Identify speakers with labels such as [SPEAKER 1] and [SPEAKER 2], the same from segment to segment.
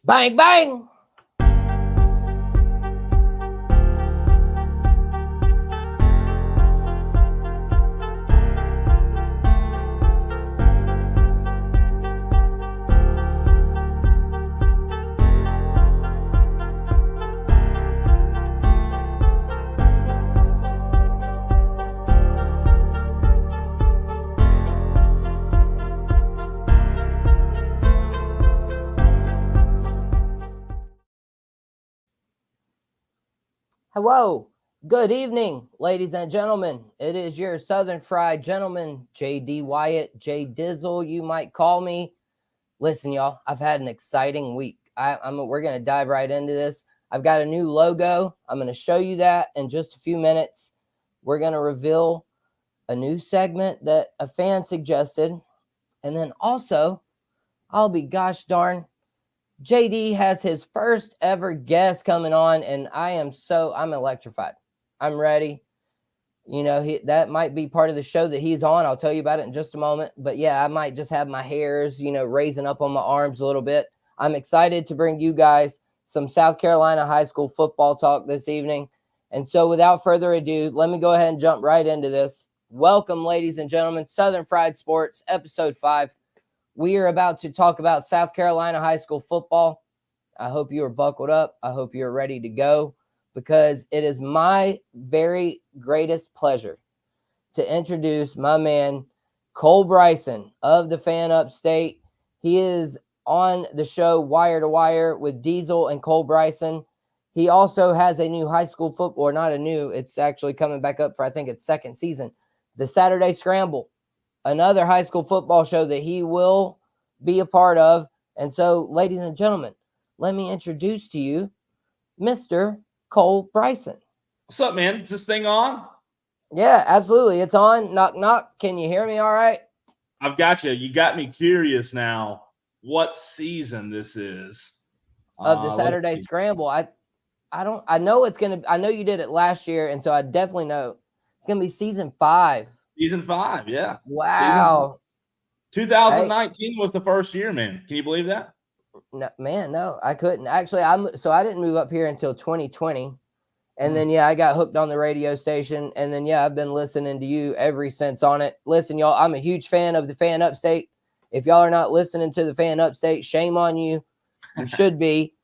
[SPEAKER 1] Bang, bang. Hello, good evening, ladies and gentlemen. It is your Southern Fried Gentleman, J.D. Wyatt, J. Dizzle, you might call me. Listen, y'all, I've had an exciting week. We're going to dive right into this. I've got a new logo. I'm going to show you that in just a few minutes. We're going to reveal a new segment that a fan suggested. And then also, I'll be gosh darn, JD has his first ever guest coming on, and I'm electrified. I'm ready. You know, that might be part of the show that he's on. I'll tell you about it in just a moment. But yeah, I might just have my hairs, raising up on my arms a little bit. I'm excited to bring you guys some South Carolina high school football talk this evening. And so without further ado, let me go ahead and jump right into this. Welcome, ladies and gentlemen, Southern Fried Sports, episode 5. We are about to talk about South Carolina high school football. I hope you are buckled up. I hope you're ready to go, because it is my very greatest pleasure to introduce my man, Cole Bryson of the Fan Upstate. He is on the show Wire to Wire with Diesel and Cole Bryson. He also has a new high school football, or not a new, it's actually coming back up for, I think, its second season, the Saturday Scramble, another high school football show that he will be a part of. And so, ladies and gentlemen, let me introduce to you Mr. Cole Bryson.
[SPEAKER 2] What's up, man? Is this thing on?
[SPEAKER 1] Yeah, absolutely. It's on. Knock, knock. Can you hear me all right?
[SPEAKER 2] I've got you. You got me curious now what season this is.
[SPEAKER 1] Of the Saturday Scramble. I know you did it last year, and so I definitely know it's going to be season 5.
[SPEAKER 2] Season 5, yeah.
[SPEAKER 1] Wow.
[SPEAKER 2] 2019 was the first year, man. Can you believe that?
[SPEAKER 1] No, man, no, I couldn't. Actually, I didn't move up here until 2020. And then, I got hooked on the radio station. And then, I've been listening to you ever since on it. Listen, y'all, I'm a huge fan of the Fan Upstate. If y'all are not listening to the Fan Upstate, shame on you. You should be.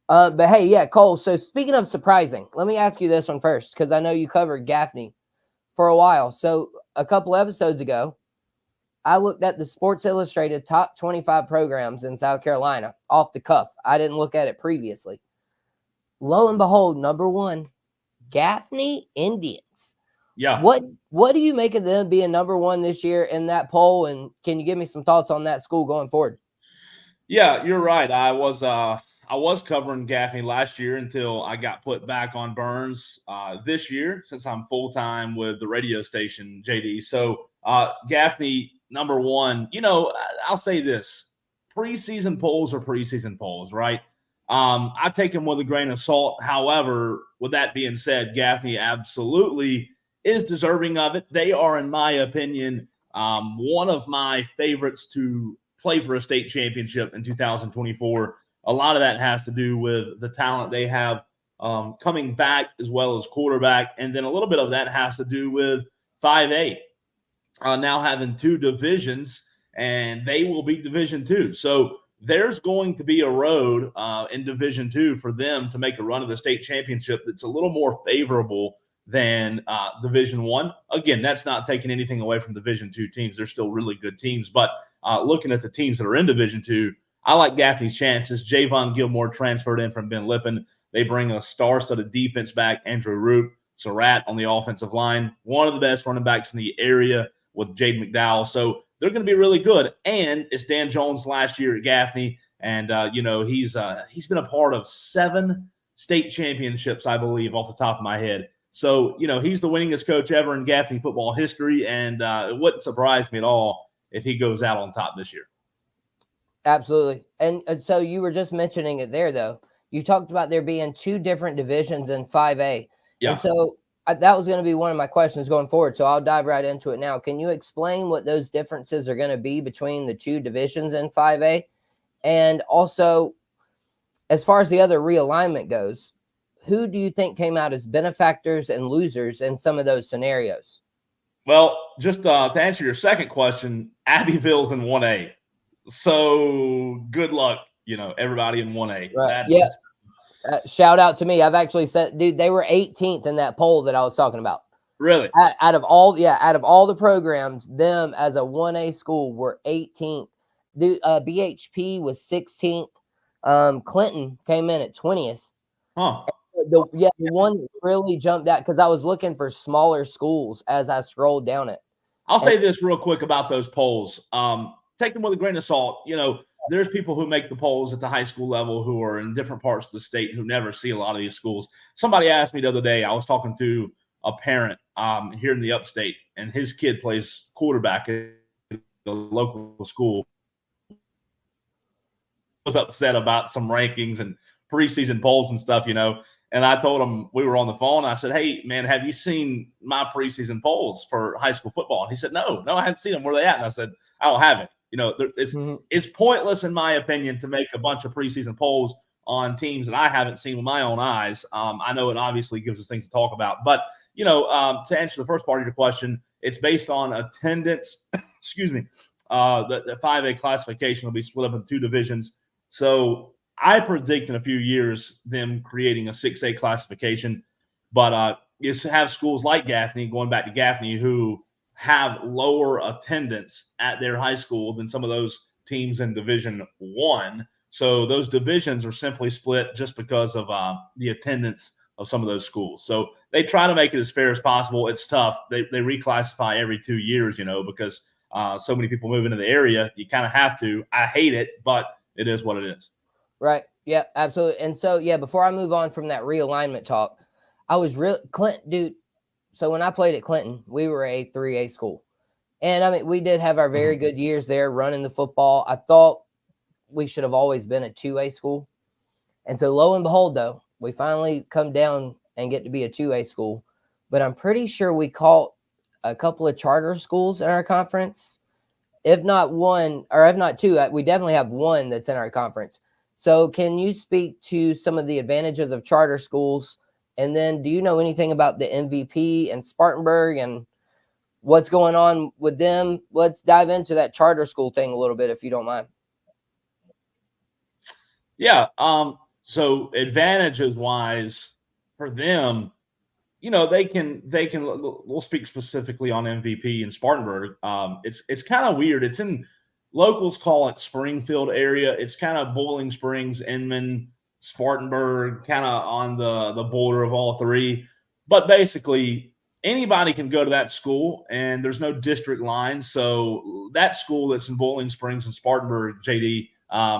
[SPEAKER 1] But hey, Cole, so speaking of surprising, let me ask you this one first, because I know you covered Gaffney for a while. So a couple episodes ago, I looked at the Sports Illustrated top 25 programs in South Carolina off the cuff. I didn't look at it previously. Lo and behold, number 1, Gaffney Indians.
[SPEAKER 2] Yeah.
[SPEAKER 1] What do you make of them being number 1 this year in that poll? And can you give me some thoughts on that school going forward?
[SPEAKER 2] Yeah, you're right. I was covering Gaffney last year until I got put back on Burns this year, since I'm full-time with the radio station, JD. So Gaffney, number 1, I'll say this. Preseason polls are preseason polls, right? I take them with a grain of salt. However, with that being said, Gaffney absolutely is deserving of it. They are, in my opinion, one of my favorites to play for a state championship in 2024. A lot of that has to do with the talent they have coming back, as well as quarterback. And then a little bit of that has to do with 5A now having 2 divisions, and they will be Division 2. So there's going to be a road in Division 2 for them to make a run of the state championship that's a little more favorable than Division 1. Again, that's not taking anything away from Division 2 teams. They're still really good teams. But looking at the teams that are in Division 2, I like Gaffney's chances. Javon Gilmore transferred in from Ben Lippen. They bring a star-studded defense back, Andrew Root, Surratt on the offensive line, one of the best running backs in the area with Jade McDowell. So they're going to be really good. And it's Dan Jones last year at Gaffney. And, he's been a part of 7 state championships, I believe, off the top of my head. So, he's the winningest coach ever in Gaffney football history. And it wouldn't surprise me at all if he goes out on top this year.
[SPEAKER 1] Absolutely. And so you were just mentioning it there, though. You talked about there being 2 different divisions in 5A.
[SPEAKER 2] Yeah.
[SPEAKER 1] And so that was going to be one of my questions going forward. So I'll dive right into it now. Can you explain what those differences are going to be between the 2 divisions in 5A? And also, as far as the other realignment goes, who do you think came out as benefactors and losers in some of those scenarios?
[SPEAKER 2] Well, just to answer your second question, Abbeville's in 1A. So good luck, everybody in 1A.
[SPEAKER 1] Right.
[SPEAKER 2] That
[SPEAKER 1] Yeah.
[SPEAKER 2] is
[SPEAKER 1] Shout out to me. I've actually said, dude, they were 18th in that poll that I was talking about.
[SPEAKER 2] really
[SPEAKER 1] Out of all the programs, them as a 1A school were 18th. The BHP was 16th. Clinton came in at 20th.
[SPEAKER 2] huh.
[SPEAKER 1] The one that really jumped out, because I was looking for smaller schools as I scrolled down it.
[SPEAKER 2] I'll say this real quick about those polls. Take them with a grain of salt. There's people who make the polls at the high school level who are in different parts of the state who never see a lot of these schools. Somebody asked me the other day, I was talking to a parent here in the upstate, and his kid plays quarterback at the local school. Was upset about some rankings and preseason polls and stuff, And I told him, we were on the phone. I said, hey, man, have you seen my preseason polls for high school football? And he said, no, I hadn't seen them. Where are they at? And I said, I don't have it. It's pointless, in my opinion, to make a bunch of preseason polls on teams that I haven't seen with my own eyes. I know it obviously gives us things to talk about. But, to answer the first part of your question, it's based on attendance. Excuse me. The 5A classification will be split up in two divisions. So I predict in a few years them creating a 6A classification, but you have schools like Gaffney, going back to Gaffney, who have lower attendance at their high school than some of those teams in Division I. So those divisions are simply split just because of the attendance of some of those schools. So they try to make it as fair as possible. It's tough. They reclassify every 2 years, because so many people move into the area. You kind of have to. I hate it, but it is what it is.
[SPEAKER 1] Right. Yeah, absolutely. And so, before I move on from that realignment talk, I was Clinton, dude. So when I played at Clinton, we were a 3A school. And I mean, we did have our very good years there running the football. I thought we should have always been a 2A school. And so lo and behold, though, we finally come down and get to be a 2A school. But I'm pretty sure we caught a couple of charter schools in our conference. If not one, or if not two, we definitely have one that's in our conference. So can you speak to some of the advantages of charter schools? And then do you know anything about the MVP and Spartanburg and what's going on with them? Let's dive into that charter school thing a little bit, if you don't mind.
[SPEAKER 2] Yeah. So advantages wise for them, they can, we'll speak specifically on MVP and Spartanburg. It's kind of weird. It's in, locals call it Springfield area. It's kind of Boiling Springs, Inman, Spartanburg, kind of on the border of all three. But basically, anybody can go to that school, and there's no district line. So that school that's in Boiling Springs and Spartanburg, JD,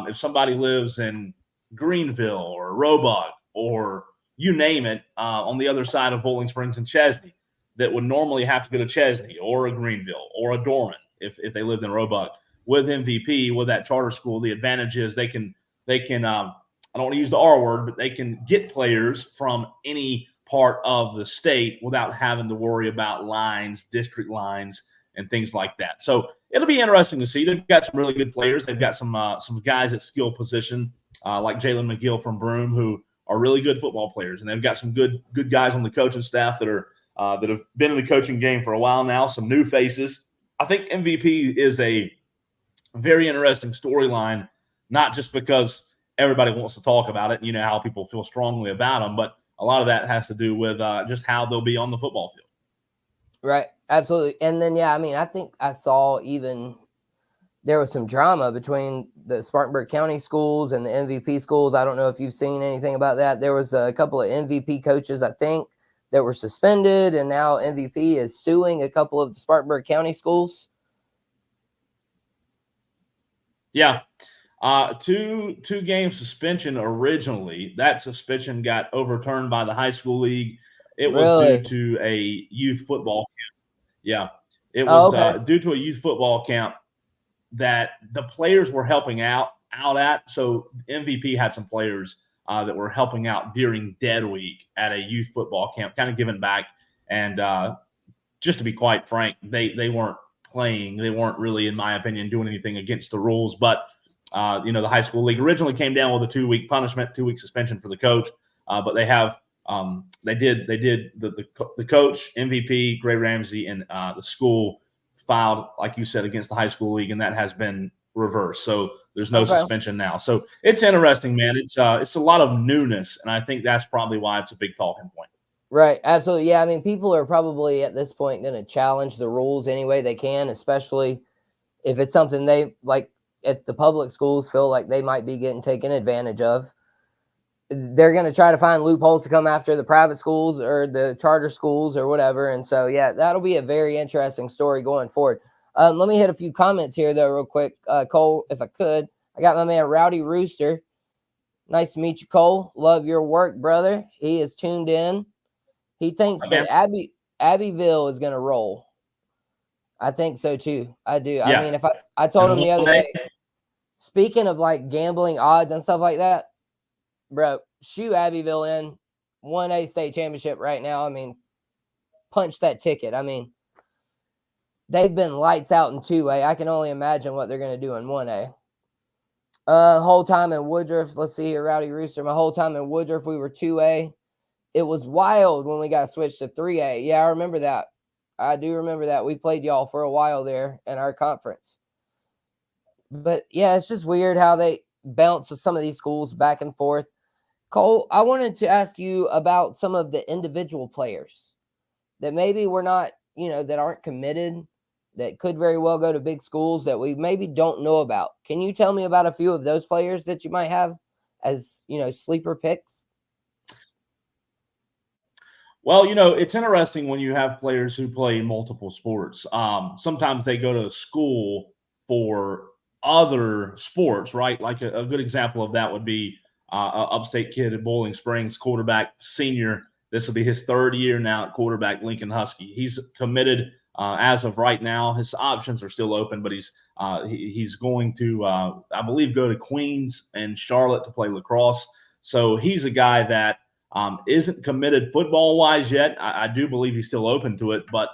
[SPEAKER 2] if somebody lives in Greenville or Roebuck or you name it, on the other side of Boiling Springs and Chesney, that would normally have to go to Chesney or a Greenville or a Dorman if they lived in Roebuck. With MVP, with that charter school, the advantage is they can I don't want to use the R word, but they can get players from any part of the state without having to worry about lines, district lines, and things like that. So it'll be interesting to see. They've got some really good players. They've got some guys at skill position like Jalen McGill from Broome, who are really good football players, and they've got some good guys on the coaching staff that have been in the coaching game for a while now. Some new faces. I think MVP is a very interesting storyline, not just because everybody wants to talk about it, how people feel strongly about them, but a lot of that has to do with just how they'll be on the football field.
[SPEAKER 1] Right. Absolutely. And then, I think I saw even there was some drama between the Spartanburg County schools and the MVP schools. I don't know if you've seen anything about that. There was a couple of MVP coaches, I think, that were suspended, and now MVP is suing a couple of the Spartanburg County schools.
[SPEAKER 2] Yeah. Two game suspension originally. That suspension got overturned by the high school league. It was
[SPEAKER 1] Really?
[SPEAKER 2] due to a youth football camp. Yeah. It was due to a youth football camp that the players were helping out at. So MVP had some players that were helping out during dead week at a youth football camp, kind of giving back. And just to be quite frank, they weren't playing. They weren't really, in my opinion, doing anything against the rules. But the high school league. Originally came down with a 2-week punishment, 2-week suspension for the coach, but they have they did the coach, MVP, Gray Ramsey, and the school filed, like you said, against the high school league, and that has been reversed. So there's no suspension now. So it's interesting, man. It's a lot of newness, and I think that's probably why it's a big talking point.
[SPEAKER 1] Right. Absolutely. Yeah. I mean, people are probably at this point going to challenge the rules any way they can, especially if it's something they like. If the public schools feel like they might be getting taken advantage of, they're going to try to find loopholes to come after the private schools or the charter schools or whatever. And so, yeah, that'll be a very interesting story going forward. Let me hit a few comments here, though, real quick. Cole, if I could. I got my man, Rowdy Rooster. Nice to meet you, Cole. Love your work, brother. He is tuned in. He thinks that Abbeville is going to roll. I think so, too. I do. Yeah. I mean, if I told him the other day, speaking of, like, gambling odds and stuff like that, bro, shoe Abbeville in 1A state championship right now. I mean, punch that ticket. I mean, they've been lights out in 2A. I can only imagine what they're going to do in 1A. Whole time in Woodruff, let's see here, Rowdy Rooster. My whole time in Woodruff, we were 2A. It was wild when we got switched to 3A. Yeah, I remember that. I do remember that. We played y'all for a while there in our conference. But, yeah, it's just weird how they bounce some of these schools back and forth. Cole, I wanted to ask you about some of the individual players that maybe we're not, that aren't committed, that could very well go to big schools that we maybe don't know about. Can you tell me about a few of those players that you might have as, sleeper picks?
[SPEAKER 2] Well, it's interesting when you have players who play multiple sports. Sometimes they go to school for other sports, right? Like a good example of that would be upstate kid at Bowling Springs, quarterback, senior. This will be his 3rd year now at quarterback, Lincoln Husky. He's committed as of right now. His options are still open, but he's going to, I believe, go to Queens and Charlotte to play lacrosse. So he's a guy that isn't committed football-wise yet. I do believe he's still open to it, but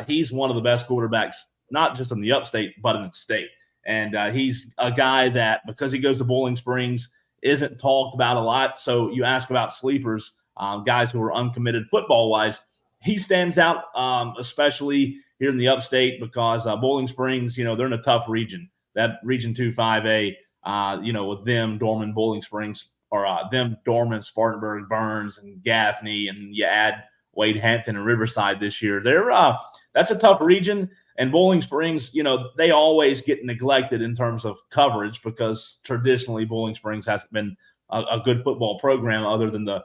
[SPEAKER 2] he's one of the best quarterbacks, not just in the upstate, but in the state. And he's a guy that, because he goes to Bowling Springs, isn't talked about a lot. So you ask about sleepers, guys who are uncommitted football-wise. He stands out, especially here in the upstate, because Bowling Springs, they're in a tough region. That Region 2 5A, with them, Dorman, Bowling Springs, or them, Dorman, Spartanburg, Burns, and Gaffney, and you add Wade Hampton and Riverside this year. That's a tough region. And Bowling Springs, they always get neglected in terms of coverage because traditionally Bowling Springs hasn't been a good football program other than the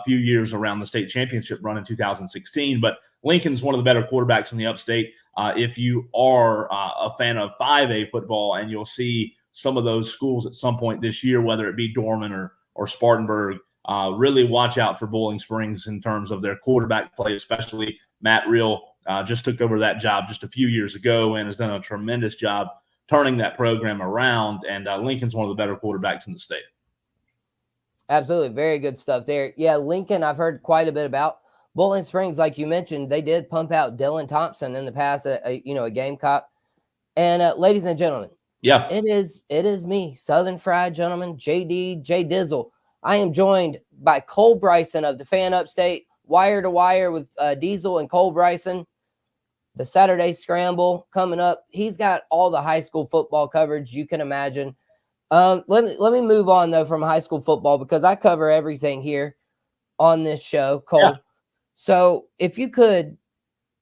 [SPEAKER 2] few years around the state championship run in 2016. But Lincoln's one of the better quarterbacks in the upstate. If you are a fan of 5A football, and you'll see some of those schools at some point this year, whether it be Dorman or Spartanburg, really watch out for Bowling Springs in terms of their quarterback play, especially Matt Reel. Just took over that job just a few years ago and has done a tremendous job turning that program around. And Lincoln's one of the better quarterbacks in the state.
[SPEAKER 1] Absolutely. Very good stuff there. Yeah, Lincoln, I've heard quite a bit about. Bowling Springs, like you mentioned, they did pump out Dylan Thompson in the past, a Gamecock. And ladies and gentlemen,
[SPEAKER 2] yeah,
[SPEAKER 1] it is me, Southern Fried Gentleman, JD, J Dizzle. I am joined by Cole Bryson of the Fan Upstate, Wire to Wire with Diesel and Cole Bryson. The Saturday Scramble coming up. He's got all the high school football coverage you can imagine. Let me move on, though, from high school football because I cover everything here on this show, Cole. Yeah. So if you could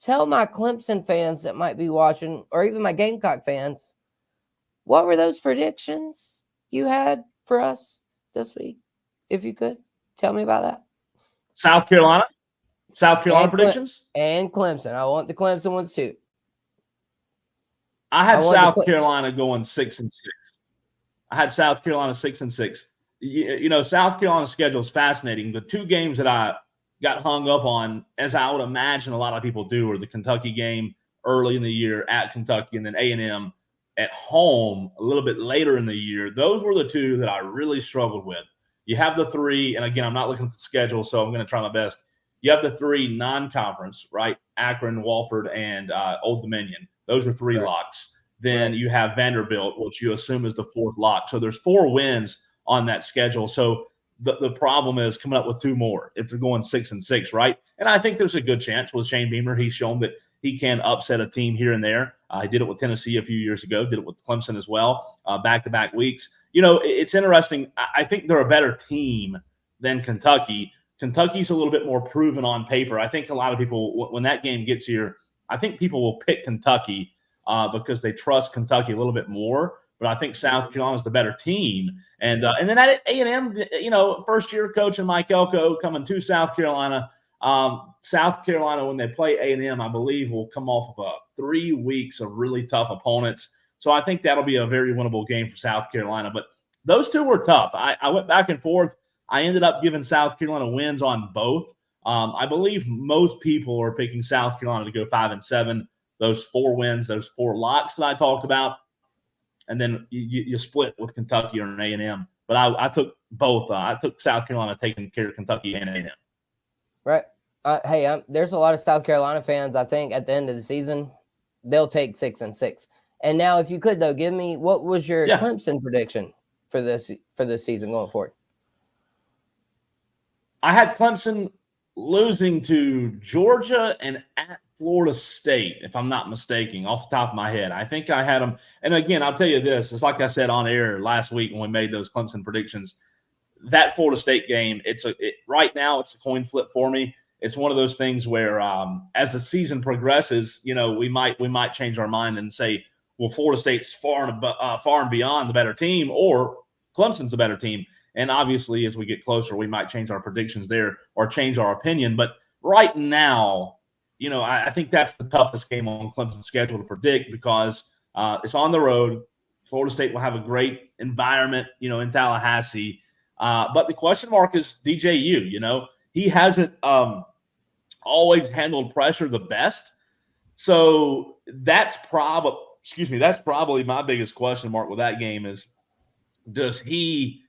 [SPEAKER 1] tell my Clemson fans that might be watching, or even my Gamecock fans, what were those predictions you had for us this week? If you could, tell me about that.
[SPEAKER 2] South Carolina predictions?
[SPEAKER 1] And Clemson. I want the Clemson ones, too.
[SPEAKER 2] I had South Carolina going 6-6. I had South Carolina 6-6. South Carolina's schedule is fascinating. The two games that I got hung up on, as I would imagine a lot of people do, are the Kentucky game early in the year at Kentucky, and then A&M at home a little bit later in the year. Those were the two that I really struggled with. You have the three, and again, I'm not looking at the schedule, so I'm going to try my best. You have the three non-conference, right? Akron, Wofford, and Old Dominion. Those are three locks. Then
[SPEAKER 1] Right.
[SPEAKER 2] you have Vanderbilt, which you assume is the fourth lock. So there's 4 wins on that schedule. So the problem is coming up with 2 more if they're going 6-6, right? And I think there's a good chance with Shane Beamer. He's shown that he can upset a team here and there. He did it with Tennessee a few years ago, did it with Clemson as well, back-to-back weeks. It's interesting. I think they're a better team than Kentucky. Kentucky's a little bit more proven on paper. I think a lot of people, when that game gets here, I think people will pick Kentucky because they trust Kentucky a little bit more. But I think South Carolina's the better team. And then at A&M, first-year coach and Mike Elko coming to South Carolina. South Carolina, when they play A&M, I believe will come off of 3 weeks of really tough opponents. So I think that'll be a very winnable game for South Carolina. But those 2 were tough. I went back and forth. I ended up giving South Carolina wins on both. I believe most people are picking South Carolina to go 5-7. Those 4 wins, those 4 locks that I talked about, and then you split with Kentucky or an A&M. But I took both. I took South Carolina taking care of Kentucky and A&M.
[SPEAKER 1] Right. Hey, there's a lot of South Carolina fans. I think at the end of the season, they'll take 6-6. And now, if you could though, give me what was your Clemson prediction for this season going forward?
[SPEAKER 2] I had Clemson losing to Georgia and at Florida State, if I'm not mistaken, off the top of my head. I think I had them. And again, I'll tell you this. It's like I said on air last week when we made those Clemson predictions. That Florida State game, right now it's a coin flip for me. It's one of those things where as the season progresses, we might change our mind and say, well, Florida State's far and beyond the better team, or Clemson's the better team. And obviously, as we get closer, we might change our predictions there or change our opinion. But right now, I think that's the toughest game on Clemson's schedule to predict because it's on the road. Florida State will have a great environment, in Tallahassee. But the question mark is DJU. He hasn't always handled pressure the best. So that's probably my biggest question mark with that game is does he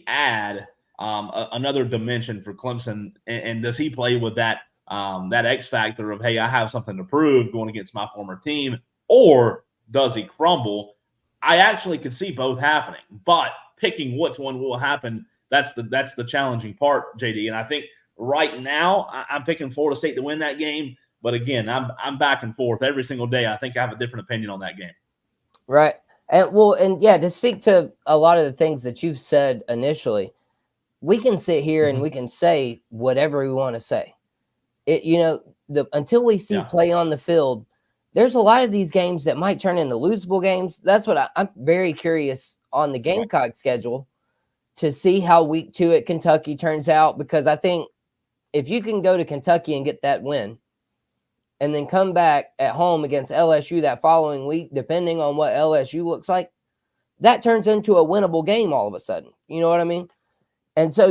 [SPEAKER 2] add another dimension for Clemson, and does he play with that X factor of, hey, I have something to prove going against my former team, or does he crumble? I actually could see both happening, but picking which one will happen, that's the challenging part, JD. And I think right now I'm picking Florida State to win that game, but again, I'm back and forth every single day. I think I have a different opinion on that game.
[SPEAKER 1] Right. And to speak to a lot of the things that you've said initially, we can sit here and we can say whatever we want to say. Until we see play on the field, there's a lot of these games that might turn into losable games. That's what I'm very curious on the Gamecock schedule to see how week 2 at Kentucky turns out, because I think if you can go to Kentucky and get that win and then come back at home against LSU that following week, depending on what LSU looks like, that turns into a winnable game all of a sudden. You know what I mean? And so,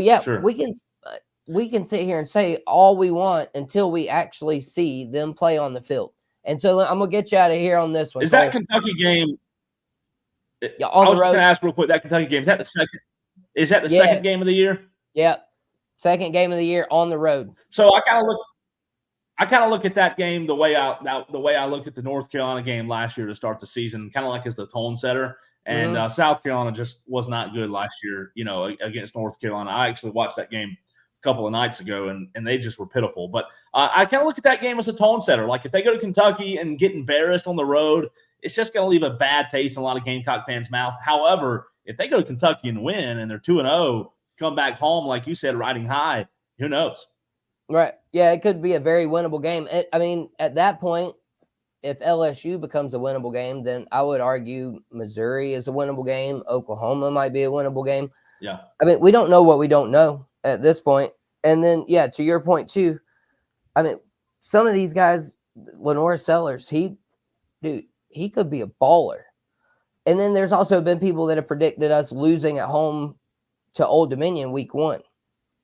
[SPEAKER 1] we can sit here and say all we want until we actually see them play on the field. And so I'm going to get you out of here on this one.
[SPEAKER 2] Is that Kentucky game?
[SPEAKER 1] Yeah, on the road.
[SPEAKER 2] I was going to ask real quick, that Kentucky game, is that the second game of the year?
[SPEAKER 1] Yeah. Second game of the year on the road.
[SPEAKER 2] So I kind of look at that game the way I looked at the North Carolina game last year to start the season, kind of like as the tone setter. And South Carolina just was not good last year, against North Carolina. I actually watched that game a couple of nights ago, and they just were pitiful. But I kind of look at that game as a tone setter. Like if they go to Kentucky and get embarrassed on the road, it's just going to leave a bad taste in a lot of Gamecock fans' mouth. However, if they go to Kentucky and win and they're 2-0, come back home, like you said, riding high, who knows?
[SPEAKER 1] Right. Yeah, it could be a very winnable game. At that point, if LSU becomes a winnable game, then I would argue Missouri is a winnable game. Oklahoma might be a winnable game.
[SPEAKER 2] Yeah.
[SPEAKER 1] We don't know what we don't know at this point. And then, to your point too, some of these guys, Lenore Sellers, he could be a baller. And then there's also been people that have predicted us losing at home to Old Dominion week 1.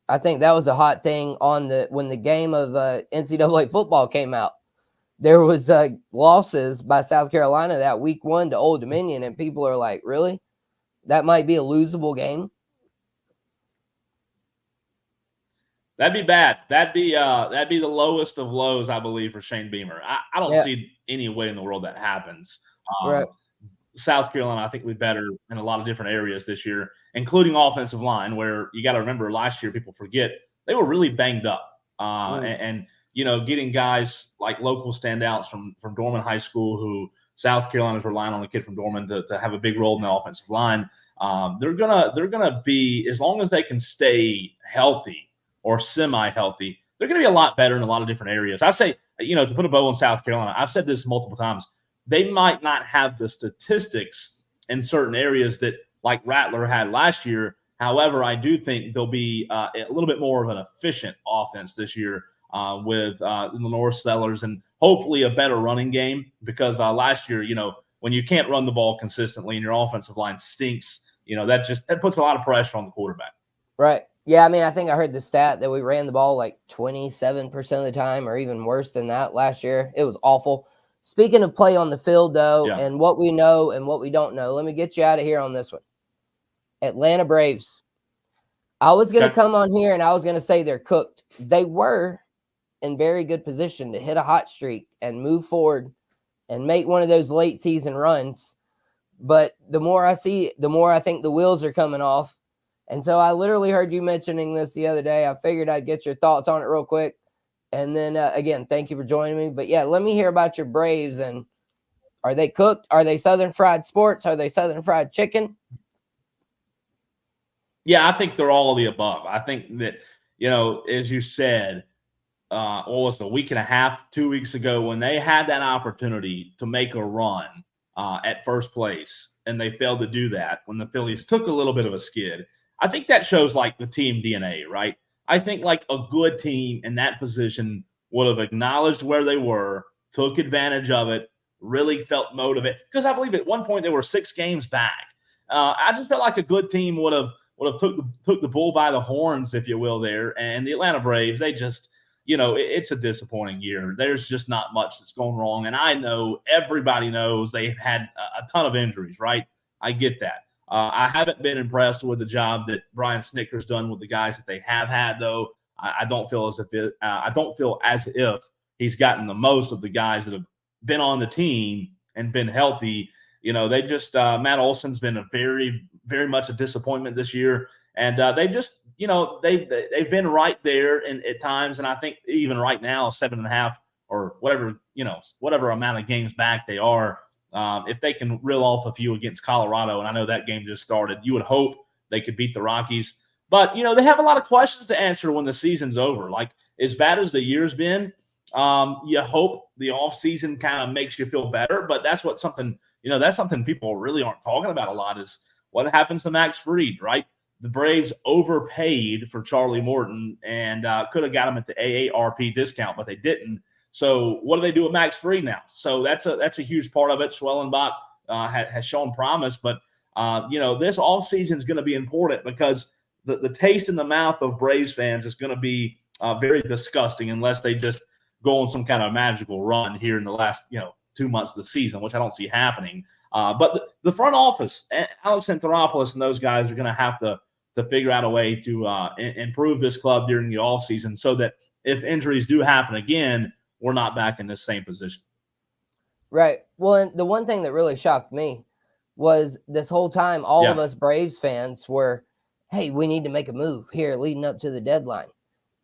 [SPEAKER 1] I think that was a hot thing when the game of NCAA football came out. There was losses by South Carolina that week 1 to Old Dominion, and people are like, really? That might be a losable game?
[SPEAKER 2] That'd be bad. That'd be the lowest of lows, I believe, for Shane Beamer. I don't see any way in the world that happens.
[SPEAKER 1] Right.
[SPEAKER 2] South Carolina, I think, we're better in a lot of different areas this year, including offensive line, where you got to remember last year, people forget, they were really banged up. And getting guys like local standouts from Dorman High School, who South Carolina's relying on a kid from Dorman to have a big role in the offensive line. They're gonna be, as long as they can stay healthy or semi-healthy, they're going to be a lot better in a lot of different areas. I say, to put a bow on South Carolina, I've said this multiple times, they might not have the statistics in certain areas that like Rattler had last year. However, I do think they'll be a little bit more of an efficient offense this year with Lenore Sellers and hopefully a better running game, because last year, when you can't run the ball consistently and your offensive line stinks, that puts a lot of pressure on the quarterback.
[SPEAKER 1] Right. Yeah, I mean, I think I heard the stat that we ran the ball like 27% of the time, or even worse than that last year. It was awful. Speaking of play on the field, though, and what we know and what we don't know, let me get you out of here on this one. Atlanta Braves. I was going to come on here and I was going to say they're cooked. They were in very good position to hit a hot streak and move forward and make one of those late season runs. But the more I see, the more I think the wheels are coming off. And so I literally heard you mentioning this the other day. I figured I'd get your thoughts on it real quick. And then, again, thank you for joining me. But, yeah, let me hear about your Braves. And are they cooked? Are they Southern Fried Sports? Are they Southern Fried Chicken?
[SPEAKER 2] Yeah, I think they're all of the above. I think that, as you said, what was it, a week and a half, 2 weeks ago, when they had that opportunity to make a run at first place, and they failed to do that when the Phillies took a little bit of a skid. I think that shows like the team DNA, right? I think like a good team in that position would have acknowledged where they were, took advantage of it, really felt motivated. Because I believe at one point they were 6 games back. I just felt like a good team would have took the bull by the horns, if you will, there. And the Atlanta Braves, they just, it's a disappointing year. There's just not much that's going wrong. And I know everybody knows they've had a ton of injuries, right? I get that. I haven't been impressed with the job that Brian Snitker's done with the guys that they have had, though. I don't feel as if he's gotten the most of the guys that have been on the team and been healthy. They just Matt Olson's been a very, very much a disappointment this year, and they just they've been right there at times, and I think even right now 7.5 or whatever amount of games back they are. If they can reel off a few against Colorado, and I know that game just started, you would hope they could beat the Rockies. But, they have a lot of questions to answer when the season's over. Like, as bad as the year's been, you hope the offseason kind of makes you feel better. But that's something people really aren't talking about a lot is what happens to Max Fried, right? The Braves overpaid for Charlie Morton and could have got him at the AARP discount, but they didn't. So what do they do with Max Fried now? So that's a huge part of it. Schwellenbach has shown promise, but this offseason is going to be important because the taste in the mouth of Braves fans is going to be very disgusting unless they just go on some kind of magical run here in the last 2 months of the season, which I don't see happening. But the front office, Alex Anthopoulos and those guys are going to have to figure out a way to improve this club during the offseason so that if injuries do happen again, we're not back in this same position.
[SPEAKER 1] Right. Well, and the one thing that really shocked me was this whole time, all of us Braves fans were, hey, we need to make a move here leading up to the deadline.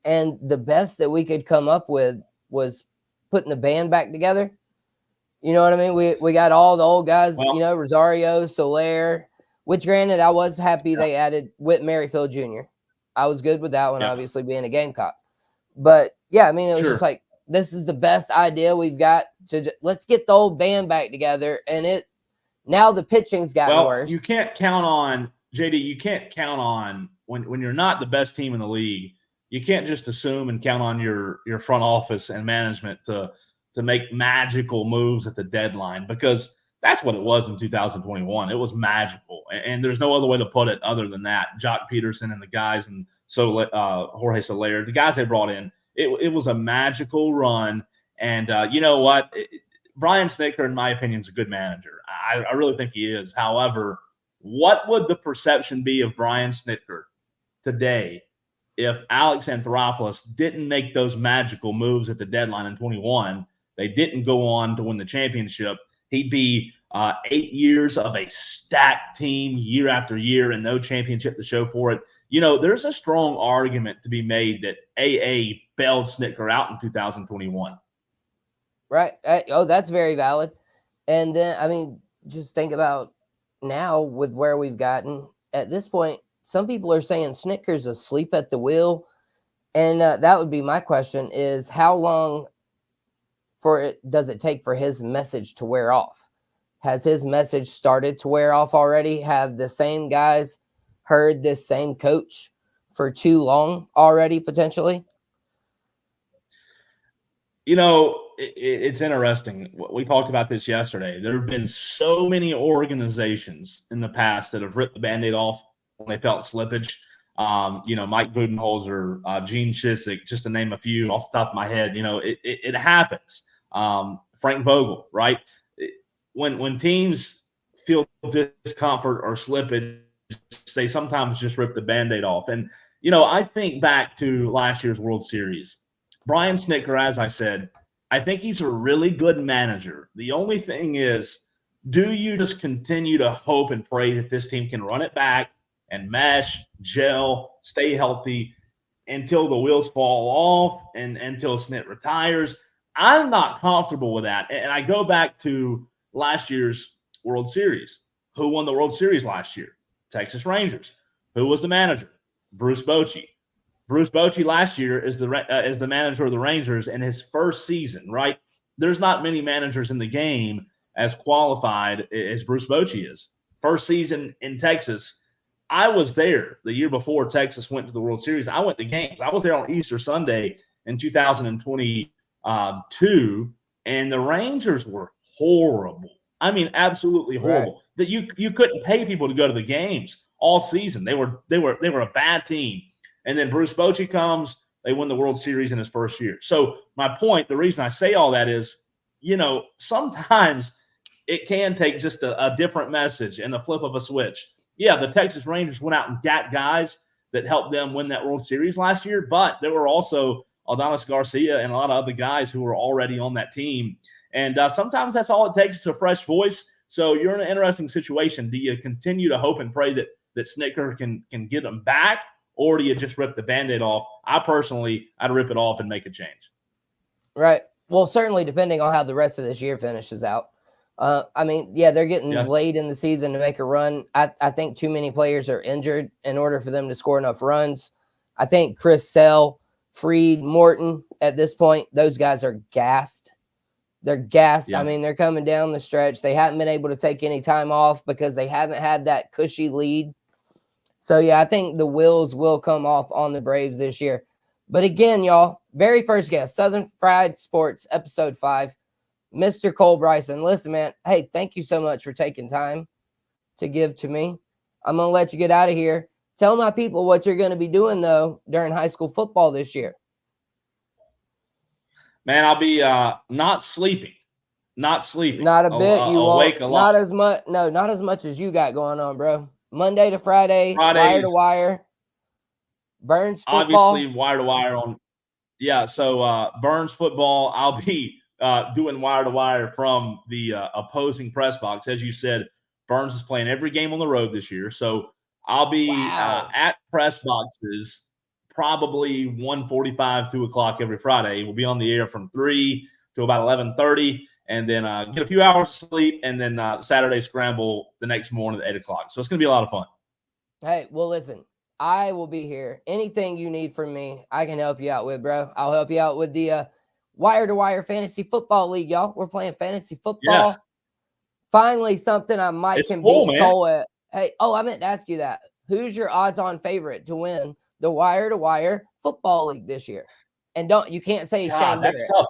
[SPEAKER 1] And the best that we could come up with was putting the band back together. You know what I mean? We got all the old guys, Rosario, Soler, which granted, I was happy they added Whit Merrifield Jr. I was good with that one, obviously being a Gamecock. But, yeah, I mean, it was just like, this is the best idea we've got let's get the old band back together. And now the pitching's gotten worse.
[SPEAKER 2] You can't count on JD. You can't count on when you're not the best team in the league. You can't just assume and count on your front office and management to make magical moves at the deadline, because that's what it was in 2021. It was magical, and there's no other way to put it other than that. Jock Peterson and the guys, and Jorge Soler, the guys they brought in. It was a magical run, and you know what? Brian Snitker, in my opinion, is a good manager. I really think he is. However, what would the perception be of Brian Snitker today if Alex Anthopoulos didn't make those magical moves at the deadline in 21, they didn't go on to win the championship, he'd be 8 years of a stacked team year after year and no championship to show for it. You know, there's a strong argument to be made that AA bailed Snitker out in 2021.
[SPEAKER 1] Right. Oh, that's very valid. And then, I mean, just think about now with where we've gotten at this point. Some people are saying Snitker's asleep at the wheel. And that would be my question is how long does it take for his message to wear off? Has his message started to wear off already? Have the same guys heard this same coach for too long already, potentially?
[SPEAKER 2] You know, it's interesting. We talked about this yesterday. There have been so many organizations in the past that have ripped the Band-Aid off when they felt slippage. You know, Mike Budenholzer, Gene Chizik, just to name a few off the top of my head. You know, it happens. Frank Vogel, right? When teams feel discomfort or slippage, they sometimes just rip the Band-Aid off. And, you know, I think back to last year's World Series. Brian Snitker, as I said, I think he's a really good manager. The only thing is, do you just continue to hope and pray that this team can run it back and mesh, gel, stay healthy until the wheels fall off and until Snit retires? I'm not comfortable with that. And I go back to last year's World Series. Who won the World Series last year? Texas Rangers. Who was the manager? Bruce Bochy. Bruce Bochy last year is the manager of the Rangers in his first season, right? There's not many managers in the game as qualified as Bruce Bochy is. First season in Texas. I was there the year before Texas went to the World Series. I went to games. I was there on Easter Sunday in 2022, and the Rangers were horrible. I mean, absolutely horrible. Right. That you couldn't pay people to go to the games all season. They were a bad team. And then Bruce Bochy comes, they win the World Series in his first year. So my point, the reason I say all that is, you know, sometimes it can take just a different message and a flip of a switch. Yeah, the Texas Rangers went out and got guys that helped them win that World Series last year, but there were also Adonis Garcia and a lot of other guys who were already on that team. And sometimes that's all it takes is a fresh voice. So you're in an interesting situation. Do you continue to hope and pray that Snitker can get them back? Or do you just rip the Band-Aid off? I'd rip it off and make a change.
[SPEAKER 1] Right. Well, certainly depending on how the rest of this year finishes out. I mean, yeah, they're getting late in the season to make a run. I think too many players are injured in order for them to score enough runs. I think Chris Sale, Fried, Morton, at this point, those guys are gassed. They're gassed. Yeah. I mean, they're coming down the stretch. They haven't been able to take any time off because they haven't had that cushy lead. So, yeah, I think the wheels will come off on the Braves this year. But again, y'all, very first guest, Southern Fried Sports, Episode 5, Mr. Cole Bryson. Listen, man, hey, thank you so much for taking time to give to me. I'm going to let you get out of here. Tell my people what you're going to be doing, though, during high school football this year.
[SPEAKER 2] Man, I'll be not sleeping. Not sleeping.
[SPEAKER 1] Not a bit. You won't. Not as much. No, not as much as you got going on, bro. Monday to Friday, wire to wire. Burns football.
[SPEAKER 2] Obviously, wire to wire on. Yeah, so Burns football, I'll be doing wire to wire from the opposing press box. As you said, Burns is playing every game on the road this year. So I'll be at press boxes probably 1:45, 2 o'clock every Friday. We'll be on the air from 3 to about 11:30. And then get a few hours of sleep, and then Saturday scramble the next morning at 8 o'clock. So it's going to be a lot of fun.
[SPEAKER 1] Hey, well, listen, I will be here. Anything you need from me, I can help you out with, bro. I'll help you out with the Wire to Wire Fantasy Football League, y'all. We're playing fantasy football.
[SPEAKER 2] Yes.
[SPEAKER 1] Finally, something I might can beat Cole at. Hey, I meant to ask you that. Who's your odds-on favorite to win the Wire to Wire Football League this year? And you can't say Shane
[SPEAKER 2] That's
[SPEAKER 1] Barrett.
[SPEAKER 2] tough.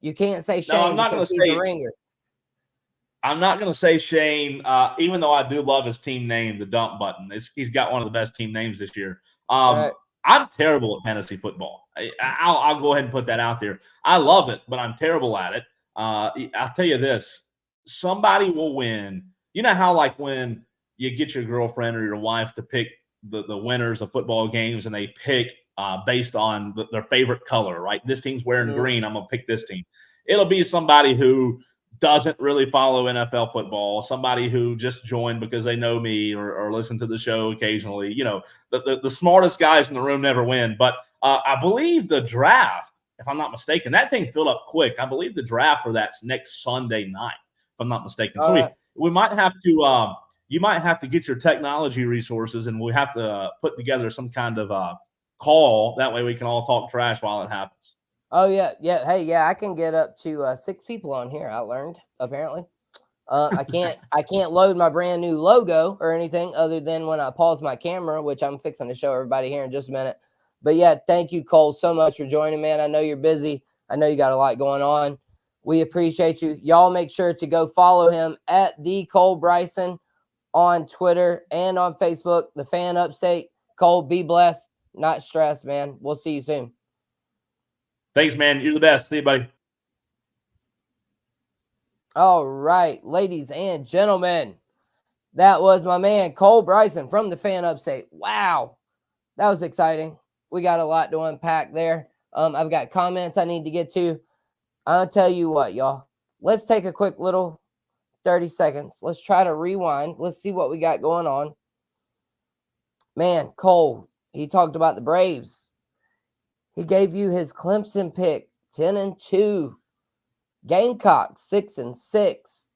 [SPEAKER 1] You can't say Shane. No, I'm not going to say a ringer.
[SPEAKER 2] I'm not going to say Shane, even though I do love his team name, the Dump Button. He's got one of the best team names this year. Right. I'm terrible at fantasy football. I'll go ahead and put that out there. I love it, but I'm terrible at it. I'll tell you this. Somebody will win. You know how like when you get your girlfriend or your wife to pick the winners of football games, and they pick based on their favorite color, right? This team's wearing green. I'm going to pick this team. It'll be somebody who doesn't really follow NFL football, somebody who just joined because they know me or listen to the show occasionally. You know, the smartest guys in the room never win. But I believe the draft, if I'm not mistaken, that thing filled up quick. I believe the draft for that's next Sunday night, if I'm not mistaken. So we might have to you might have to get your technology resources, and we have to put together some kind of call. That way we can all talk trash while it happens.
[SPEAKER 1] Oh, yeah. Yeah. Hey, yeah, I can get up to 6 people on here. I learned, apparently. I can't load my brand new logo or anything other than when I pause my camera, which I'm fixing to show everybody here in just a minute. But yeah, thank you, Cole, so much for joining, man. I know you're busy. I know you got a lot going on. We appreciate you. Y'all make sure to go follow him at the Cole Bryson on Twitter and on Facebook, the Fan Upstate. Cole, be blessed, not stressed, man. We'll see you soon.
[SPEAKER 2] Thanks, man. You're the best. See you, buddy.
[SPEAKER 1] All right, ladies and gentlemen, that was my man, Cole Bryson from the Fan Upstate. Wow, that was exciting. We got a lot to unpack there. I've got comments I need to get to. I'll tell you what, y'all. Let's take a quick little 30 seconds. Let's try to rewind. Let's see what we got going on. Man, Cole, he talked about the Braves. He gave you his Clemson pick, 10-2. Gamecocks, 6-6.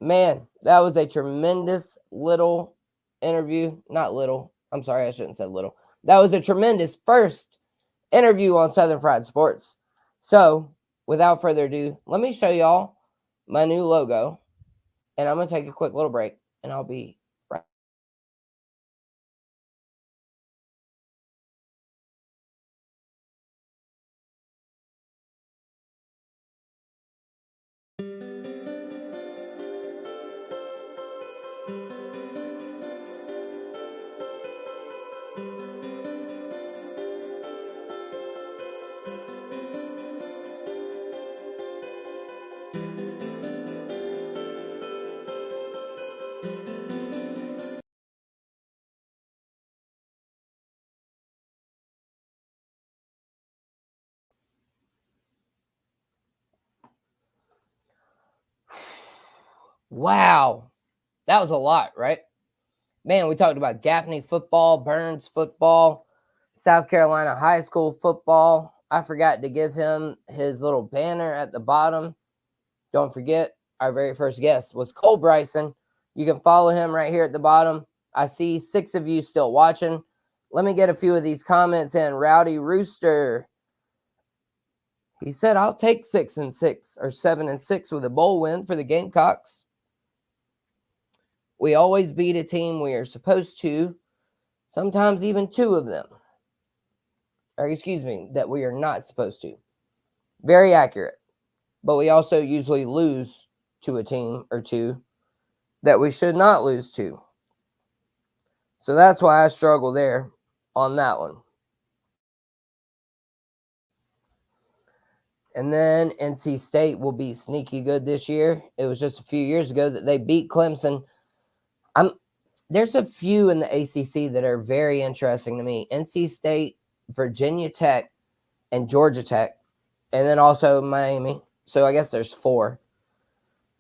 [SPEAKER 1] Man, that was a tremendous little interview. Not little. I'm sorry, I shouldn't say little. That was a tremendous first interview on Southern Fried Sports. So, without further ado, let me show y'all my new logo. And I'm going to take a quick little break, and I'll be right. Wow. That was a lot, right? Man, we talked about Gaffney football, Burns football, South Carolina high school football. I forgot to give him his little banner at the bottom. Don't forget, our very first guest was Cole Bryson. You can follow him right here at the bottom. I see 6 of you still watching. Let me get a few of these comments in. Rowdy Rooster. He said, I'll take 6-6 or 7-6 with a bowl win for the Gamecocks. We always beat a team we are supposed to, sometimes even 2 of them. Or excuse me, that we are not supposed to. Very accurate. But we also usually lose to a team or 2 that we should not lose to. So that's why I struggle there on that one. And then NC State will be sneaky good this year. It was just a few years ago that they beat Clemson. There's a few in the ACC that are very interesting to me. NC State, Virginia Tech, and Georgia Tech, and then also Miami. So I guess there's 4.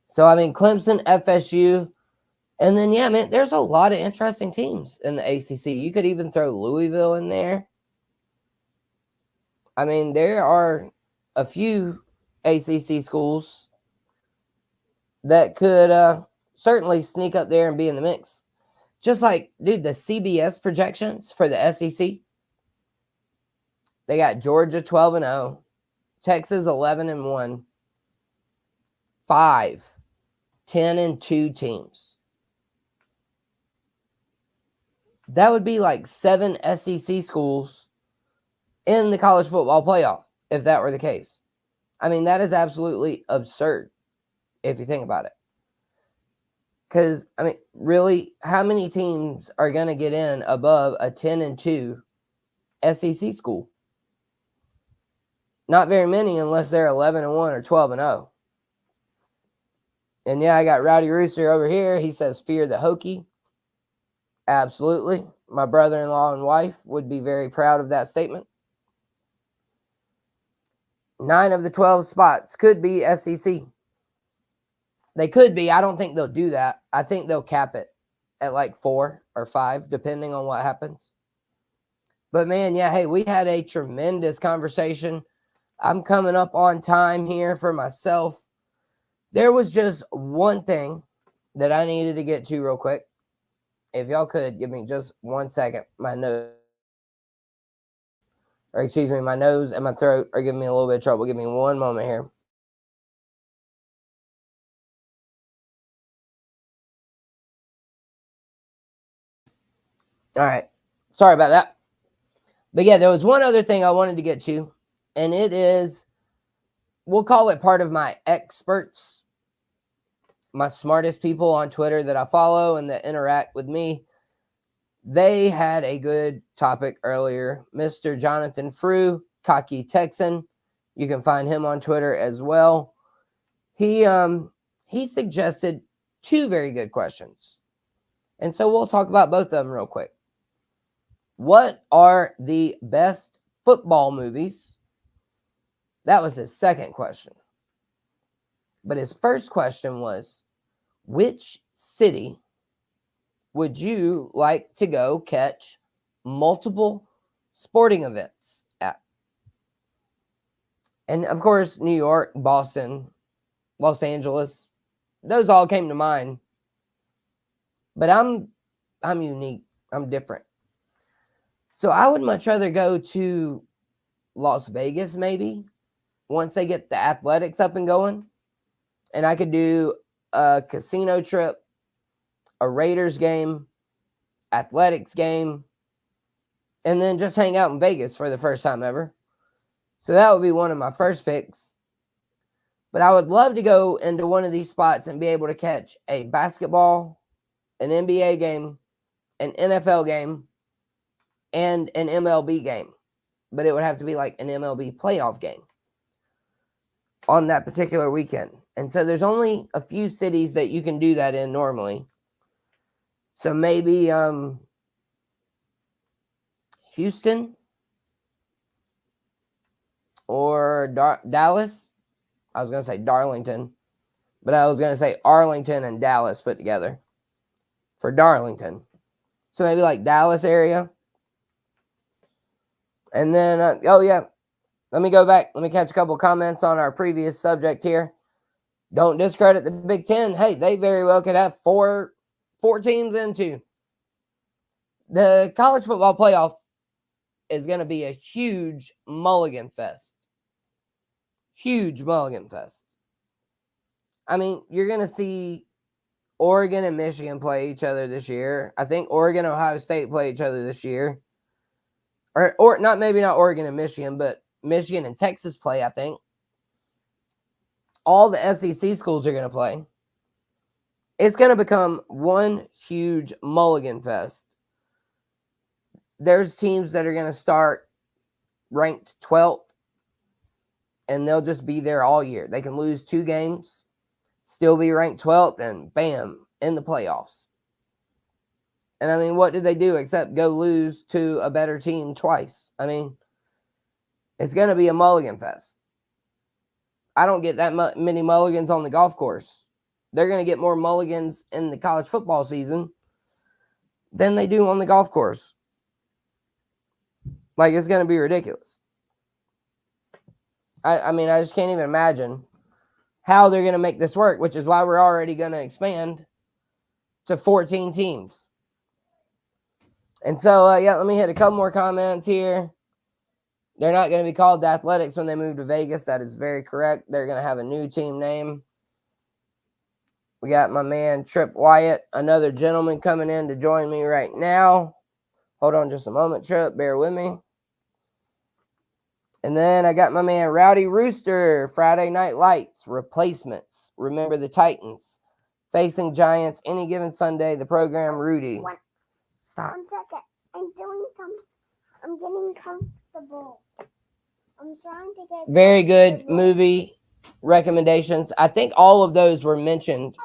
[SPEAKER 1] So, I mean, Clemson, FSU, and then, yeah, man, there's a lot of interesting teams in the ACC. You could even throw Louisville in there. I mean, there are a few ACC schools that could certainly sneak up there and be in the mix. Just like, dude, the CBS projections for the SEC, they got Georgia 12-0, Texas 11-1, 5 10-2 teams. That would be like 7 SEC schools in the college football playoff if that were the case. I mean, that is absolutely absurd if you think about it. Because, I mean, really, how many teams are going to get in above a 10-2 SEC school? Not very many unless they're 11-1 or 12-0. And yeah, I got Rowdy Rooster over here. He says, fear the Hokie. Absolutely. My brother-in-law and wife would be very proud of that statement. 9 of the 12 spots could be SEC. They could be. I don't think they'll do that. I think they'll cap it at like 4 or 5, depending on what happens. But man, yeah, hey, we had a tremendous conversation. I'm coming up on time here for myself. There was just one thing that I needed to get to real quick. If y'all could give me just 1 second, my nose, my nose and my throat are giving me a little bit of trouble. Give me one moment here. All right. Sorry about that. But yeah, there was one other thing I wanted to get to, and it is, we'll call it part of my experts, my smartest people on Twitter that I follow and that interact with me. They had a good topic earlier. Mr. Jonathan Frew, Cocky Texan. You can find him on Twitter as well. He suggested 2 very good questions. And so we'll talk about both of them real quick. What are the best football movies? That was his second question. But his first question was, which city would you like to go catch multiple sporting events at? And of course, New York, Boston, Los Angeles, those all came to mind. But I'm unique. I'm different. So I would much rather go to Las Vegas, maybe, once they get the athletics up and going. And I could do a casino trip, a Raiders game, athletics game, and then just hang out in Vegas for the first time ever. So that would be one of my first picks. But I would love to go into one of these spots and be able to catch a basketball, an NBA game, an NFL game, and an MLB game. But it would have to be like an MLB playoff game on that particular weekend. And so there's only a few cities that you can do that in normally. So maybe Houston or Dallas. I was going to say Darlington, but I was going to say Arlington and Dallas put together for Darlington. So maybe like Dallas area. And then, let me go back. Let me catch a couple comments on our previous subject here. Don't discredit the Big Ten. Hey, they very well could have four teams into. The college football playoff is going to be a huge mulligan fest. Huge mulligan fest. I mean, you're going to see Oregon and Michigan play each other this year. I think Oregon and Ohio State play each other this year. Or not Oregon and Michigan, but Michigan and Texas play, I think. All the SEC schools are going to play. It's going to become one huge mulligan fest. There's teams that are going to start ranked 12th, and they'll just be there all year. They can lose 2 games, still be ranked 12th, and bam, in the playoffs. And I mean, what did they do except go lose to a better team twice? I mean, it's going to be a mulligan fest. I don't get that many mulligans on the golf course. They're going to get more mulligans in the college football season than they do on the golf course. Like, it's going to be ridiculous. I mean, I just can't even imagine how they're going to make this work, which is why we're already going to expand to 14 teams. And so, let me hit a couple more comments here. They're not going to be called the Athletics when they move to Vegas. That is very correct. They're going to have a new team name. We got my man Trip Wyatt, another gentleman coming in to join me right now. Hold on just a moment, Trip. Bear with me. And then I got my man Rowdy Rooster, Friday Night Lights, replacements. Remember the Titans facing Giants any given Sunday. The program, Rudy. Stop.
[SPEAKER 3] 1 second. I'm doing something. I'm getting comfortable. I'm trying to get
[SPEAKER 1] Very good movie recommendations. I think all of those were mentioned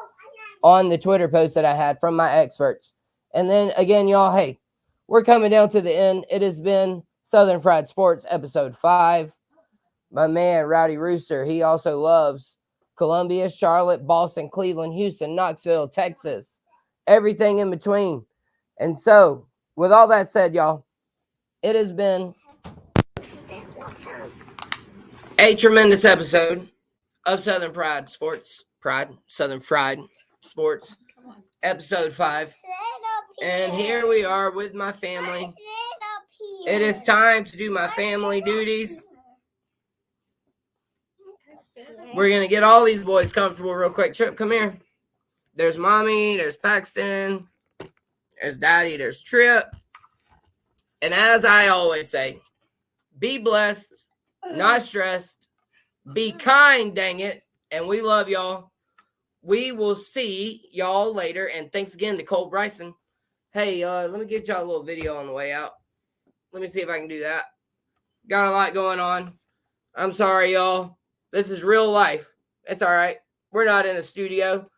[SPEAKER 1] on the Twitter post that I had from my experts. And then again, y'all, hey, we're coming down to the end. It has been Southern Fried Sports episode 5. My man, Rowdy Rooster, he also loves Columbia, Charlotte, Boston, Cleveland, Houston, Knoxville, Texas, everything in between. And so, with all that said, y'all, it has been a tremendous episode of Southern Fried Sports, episode 5. And here we are with my family. It is time to do my family duties. We're going to get all these boys comfortable real quick. Trip, come here. There's Mommy, there's Paxton, there's Daddy, there's Trip. And as I always say, be blessed, not stressed, be kind, dang it. And we love y'all. We will see y'all later. And thanks again to Cole Bryson. Hey, let me get y'all a little video on the way out. Let me see if I can do that. Got a lot going on. I'm sorry, y'all. This is real life. It's all right. We're not in a studio.